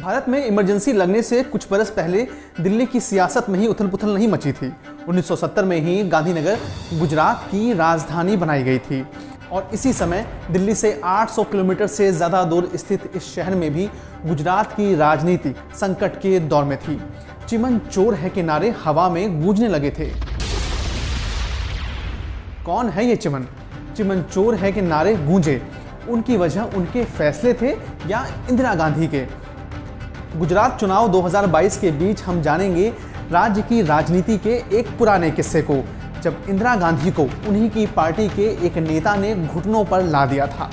भारत में इमरजेंसी लगने से कुछ बरस पहले दिल्ली की सियासत में ही उथल पुथल नहीं मची थी। 1970 में ही गांधीनगर गुजरात की राजधानी बनाई गई थी और इसी समय दिल्ली से 800 किलोमीटर से ज़्यादा दूर स्थित इस शहर में भी गुजरात की राजनीति संकट के दौर में थी। चिमन चोर है के नारे हवा में गूंजने लगे थे। कौन है ये चिमन? चिमन चोर है के नारे गूंजे, उनकी वजह उनके फैसले थे या इंदिरा गांधी के? गुजरात चुनाव 2022 के बीच हम जानेंगे राज्य की राजनीति के एक पुराने किस्से को, जब इंदिरा गांधी को उन्हीं की पार्टी के एक नेता ने घुटनों पर ला दिया था।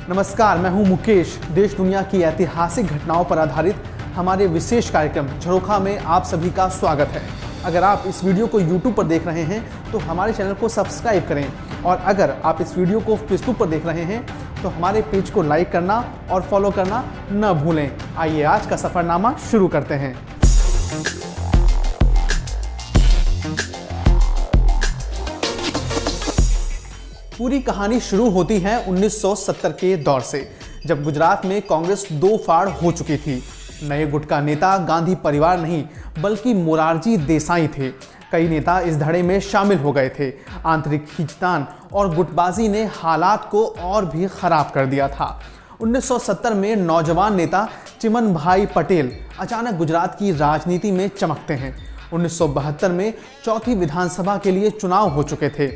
नमस्कार, मैं हूं मुकेश। देश दुनिया की ऐतिहासिक घटनाओं पर आधारित हमारे विशेष कार्यक्रम झरोखा में आप सभी का स्वागत है। अगर आप इस वीडियो को YouTube पर देख रहे हैं तो हमारे चैनल को सब्सक्राइब करें, और अगर आप इस वीडियो को Facebook पर देख रहे हैं तो हमारे पेज को लाइक करना और फॉलो करना न भूलें। आइए आज का सफरनामा शुरू करते हैं। पूरी कहानी शुरू होती है 1970 के दौर से, जब गुजरात में कांग्रेस दो फाड़ हो चुकी थी। नए गुट का नेता गांधी परिवार नहीं बल्कि मोरारजी देसाई थे। कई नेता इस धड़े में शामिल हो गए थे। आंतरिक खींचतान और गुटबाजी ने हालात को और भी खराब कर दिया था। 1970 में नौजवान नेता चिमन भाई पटेल अचानक गुजरात की राजनीति में चमकते हैं। 1972 में चौथी विधानसभा के लिए चुनाव हो चुके थे।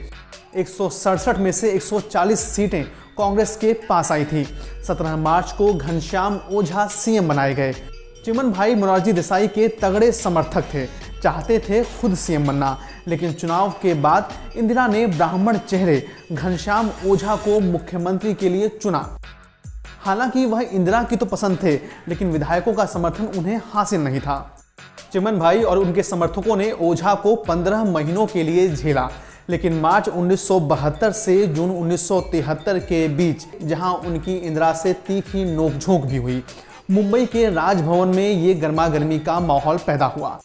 167 में से 140 सीटें कांग्रेस के पास आई थी। 17 मार्च को घनश्याम ओझा सीएम बनाए गए। चिमन भाई मोरारजी देसाई के तगड़े समर्थक थे, चाहते थे खुद सीएम बनना, लेकिन चुनाव के बाद इंदिरा ने ब्राह्मण चेहरे घनश्याम ओझा को मुख्यमंत्री के लिए चुना। हालांकि वह इंदिरा की तो पसंद थे, लेकिन विधायकों का समर्थन उन्हें हासिल नहीं था। चिमन भाई और उनके समर्थकों ने ओझा को 15 महीनों के लिए झेला, लेकिन मार्च 1972 से जून 1973 के बीच, जहां उनकी इंदिरा से तीखी नोकझोंक भी हुई, मुंबई के राजभवन में ये गर्मागर्मी का माहौल पैदा हुआ।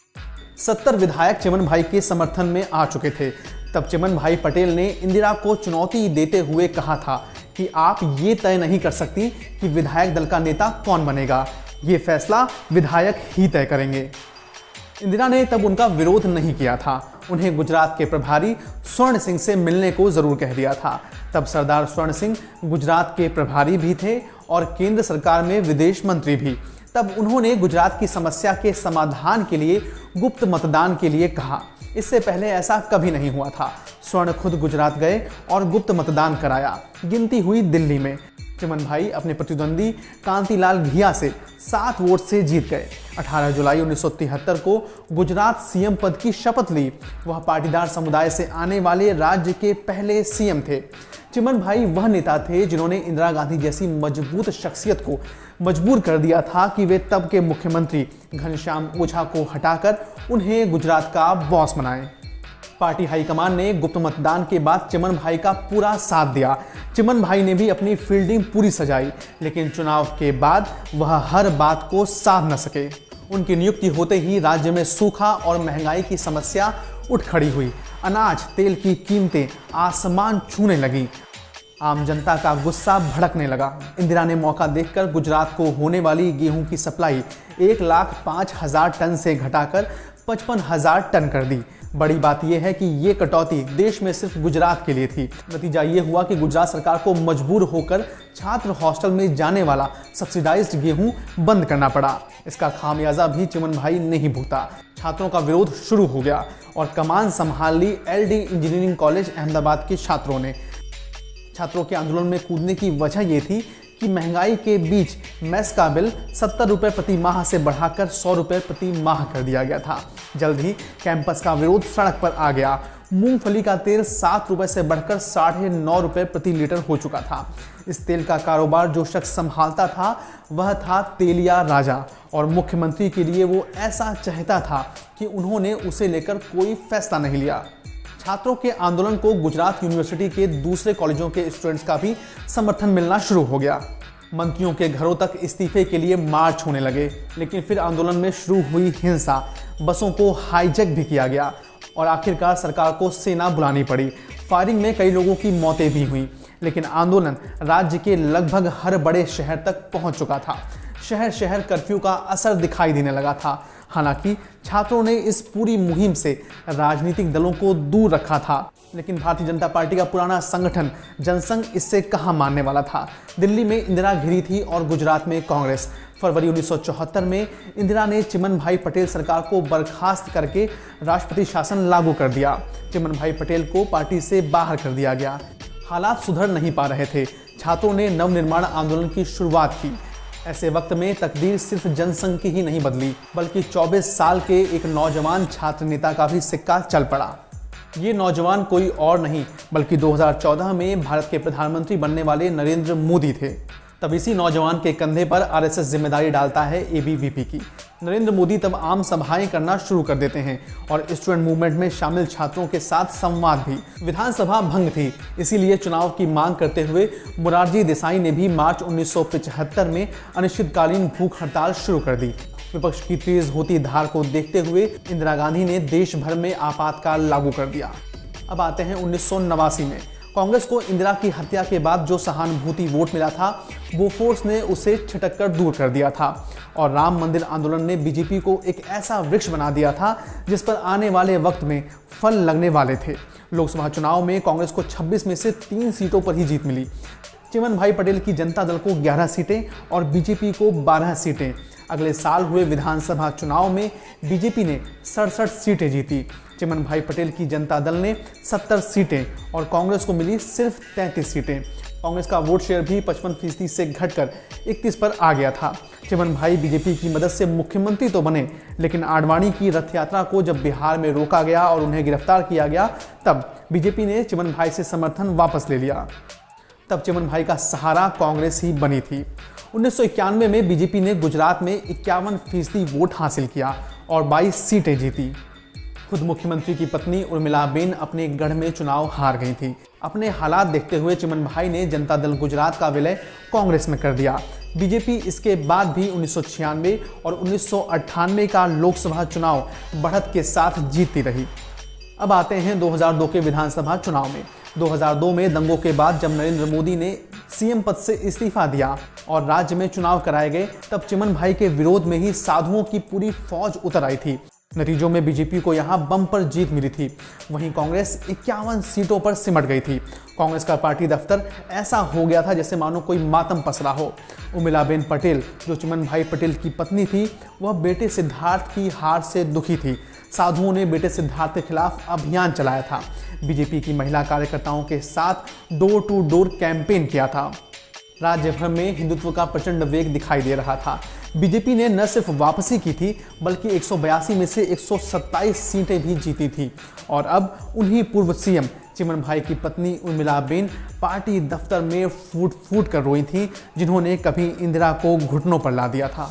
70 विधायक चिमन भाई के समर्थन में आ चुके थे। तब चिमन भाई पटेल ने इंदिरा को चुनौती देते हुए कहा था कि आप ये तय नहीं कर सकती कि विधायक दल का नेता कौन बनेगा, ये फैसला विधायक ही तय करेंगे। इंदिरा ने तब उनका विरोध नहीं किया था। उन्हें गुजरात के प्रभारी स्वर्ण सिंह से मिलने को जरूर कह दिया था। तब सरदार स्वर्ण सिंह गुजरात के प्रभारी भी थे और केंद्र सरकार में विदेश मंत्री भी। तब उन्होंने गुजरात की समस्या के समाधान के लिए गुप्त मतदान के लिए कहा। इससे पहले ऐसा कभी नहीं हुआ था। स्वर्ण खुद गुजरात गए और गुप्त मतदान कराया। गिनती हुई दिल्ली में। चिमन भाई अपने प्रतिद्वंदी कांतिलाल घिया से 7 वोट से जीत गए। 18 जुलाई 1973 को गुजरात सीएम पद की शपथ ली। वह पाटीदार समुदाय से आने वाले राज्य के पहले सीएम थे। चिमन भाई वह नेता थे जिन्होंने इंदिरा गांधी जैसी मजबूत शख्सियत को मजबूर कर दिया था कि वे तब के मुख्यमंत्री घनश्याम ओझा को हटाकर उन्हें गुजरात का बॉस बनाएं। पार्टी हाईकमान ने गुप्त मतदान के बाद चिमन भाई का पूरा साथ दिया। चिमन भाई ने भी अपनी फील्डिंग पूरी सजाई, लेकिन चुनाव के बाद वह हर बात को साध न सके। उनकी नियुक्ति होते ही राज्य में सूखा और महंगाई की समस्या उठ खड़ी हुई। अनाज तेल की कीमतें आसमान छूने लगी। आम जनता का गुस्सा भड़कने लगा। इंदिरा ने मौका देखकर गुजरात को होने वाली गेहूं की सप्लाई 1,05,000 टन से घटाकर 55,000 टन कर दी। बड़ी बात यह है कि ये कटौती देश में सिर्फ गुजरात के लिए थी। नतीजा ये हुआ कि गुजरात सरकार को मजबूर होकर छात्र हॉस्टल में जाने वाला सब्सिडाइज्ड गेहूं बंद करना पड़ा। इसका खामियाजा भी चिमन भाई नहीं भुगता। छात्रों का विरोध शुरू हो गया और कमान संभाल ली LD इंजीनियरिंग कॉलेज अहमदाबाद के छात्रों ने। छात्रों के आंदोलन में कूदने की वजह यह थी कि महंगाई के बीच मेस का बिल 70 रुपये प्रति माह से बढ़ाकर 100 रुपये प्रति माह कर दिया गया था। जल्द ही कैंपस का विरोध सड़क पर आ गया। मूंगफली का तेल 7 रुपये से बढ़कर 9.5 रुपये प्रति लीटर हो चुका था। इस तेल का कारोबार जो शख्स संभालता था वह था तेलिया राजा, और मुख्यमंत्री के लिए वो ऐसा चाहता था कि उन्होंने उसे लेकर कोई फैसला नहीं लिया। छात्रों के आंदोलन को गुजरात यूनिवर्सिटी के दूसरे कॉलेजों के स्टूडेंट्स का भी समर्थन मिलना शुरू हो गया। मंत्रियों के घरों तक इस्तीफे के लिए मार्च होने लगे, लेकिन फिर आंदोलन में शुरू हुई हिंसा, बसों को हाईजैक भी किया गया और आखिरकार सरकार को सेना बुलानी पड़ी। फायरिंग में कई लोगों की मौतें भी हुई, लेकिन आंदोलन राज्य के लगभग हर बड़े शहर तक पहुंच चुका था। शहर शहर कर्फ्यू का असर दिखाई देने लगा था। हालांकि छात्रों ने इस पूरी मुहिम से राजनीतिक दलों को दूर रखा था, लेकिन भारतीय जनता पार्टी का पुराना संगठन जनसंघ इससे कहां मानने वाला था। दिल्ली में इंदिरा घिरी थी और गुजरात में कांग्रेस। फरवरी 1974 में इंदिरा ने चिमन भाई पटेल सरकार को बर्खास्त करके राष्ट्रपति शासन लागू कर दिया। चिमन भाई पटेल को पार्टी से बाहर कर दिया गया। हालात सुधर नहीं पा रहे थे। छात्रों ने नवनिर्माण आंदोलन की शुरुआत की। ऐसे वक्त में तकदीर सिर्फ जनसंघ की ही नहीं बदली, बल्कि 24 साल के एक नौजवान छात्र नेता का भी सिक्का चल पड़ा। ये नौजवान कोई और नहीं बल्कि 2014 में भारत के प्रधानमंत्री बनने वाले नरेंद्र मोदी थे। तब इसी नौजवान के कंधे पर आरएसएस जिम्मेदारी डालता है एबीवीपी की। नरेंद्र मोदी तब आम सभाएं करना शुरू कर देते हैं और स्टूडेंट मूवमेंट में शामिल छात्रों के साथ संवाद भी। विधानसभा भंग थी, इसीलिए चुनाव की मांग करते हुए मोरारजी देसाई ने भी मार्च 1975 में अनिश्चितकालीन भूख हड़ताल शुरू कर दी। विपक्ष की तेज होती धार को देखते हुए इंदिरा गांधी ने देश भर में आपातकाल लागू कर दिया। अब आते हैं 1989 में। कांग्रेस को इंदिरा की हत्या के बाद जो सहानुभूति वोट मिला था, बोफोर्स ने उसे छिटक कर दूर कर दिया था और राम मंदिर आंदोलन ने बीजेपी को एक ऐसा वृक्ष बना दिया था जिस पर आने वाले वक्त में फल लगने वाले थे। लोकसभा चुनाव में कांग्रेस को 26 में से 3 सीटों पर ही जीत मिली। चिमन भाई पटेल की जनता दल को 11 सीटें और बीजेपी को 12 सीटें। अगले साल हुए विधानसभा चुनाव में बीजेपी ने 67 सीटें जीती। चिमन भाई पटेल की जनता दल ने 70 सीटें और कांग्रेस को मिली सिर्फ 33 सीटें। कांग्रेस का वोट शेयर भी 55% से घटकर 31 पर आ गया था। चिमन भाई बीजेपी की मदद से मुख्यमंत्री तो बने, लेकिन आडवाणी की रथ यात्रा को जब बिहार में रोका गया और उन्हें गिरफ्तार किया गया, तब बीजेपी ने चिमन भाई से समर्थन वापस ले लिया। तब चिमन भाई का सहारा कांग्रेस ही बनी थी। 1991 में बीजेपी ने गुजरात में 51% वोट हासिल किया और 22 सीटें जीती। खुद मुख्यमंत्री की पत्नी उर्मिलाबेन अपने गढ़ में चुनाव हार गई थी। अपने हालात देखते हुए चिमन भाई ने जनता दल गुजरात का विलय कांग्रेस में कर दिया। बीजेपी इसके बाद भी 1996 और 1998 का लोकसभा चुनाव बढ़त के साथ जीतती रही। अब आते हैं 2002 के विधानसभा चुनाव में। 2002 में दंगों के बाद जब नरेंद्र मोदी ने सीएम पद से इस्तीफा दिया और राज्य में चुनाव कराए गए, तब चिमन भाई के विरोध में ही साधुओं की पूरी फौज उतर आई थी। नतीजों में बीजेपी को यहां बम्पर जीत मिली थी। वहीं कांग्रेस 51 सीटों पर सिमट गई थी। कांग्रेस का पार्टी दफ्तर ऐसा हो गया था जैसे मानो कोई मातम पसरा हो। उर्मिलाबेन पटेल, जो चिमन भाई पटेल की पत्नी थी, वह बेटे सिद्धार्थ की हार से दुखी थी। साधुओं ने बेटे सिद्धार्थ के खिलाफ अभियान चलाया था। बीजेपी की महिला कार्यकर्ताओं के साथ डोर टू डोर कैंपेन किया था। राज्य भर में हिंदुत्व का प्रचंड वेग दिखाई दे रहा था। बीजेपी ने न सिर्फ वापसी की थी, बल्कि 182 में से 127 सीटें भी जीती थी। और अब उन्हीं पूर्व सीएम चिमन भाई की पत्नी उर्मिलाबेन पार्टी दफ्तर में फूट फूट कर रोई थी, जिन्होंने कभी इंदिरा को घुटनों पर ला दिया था।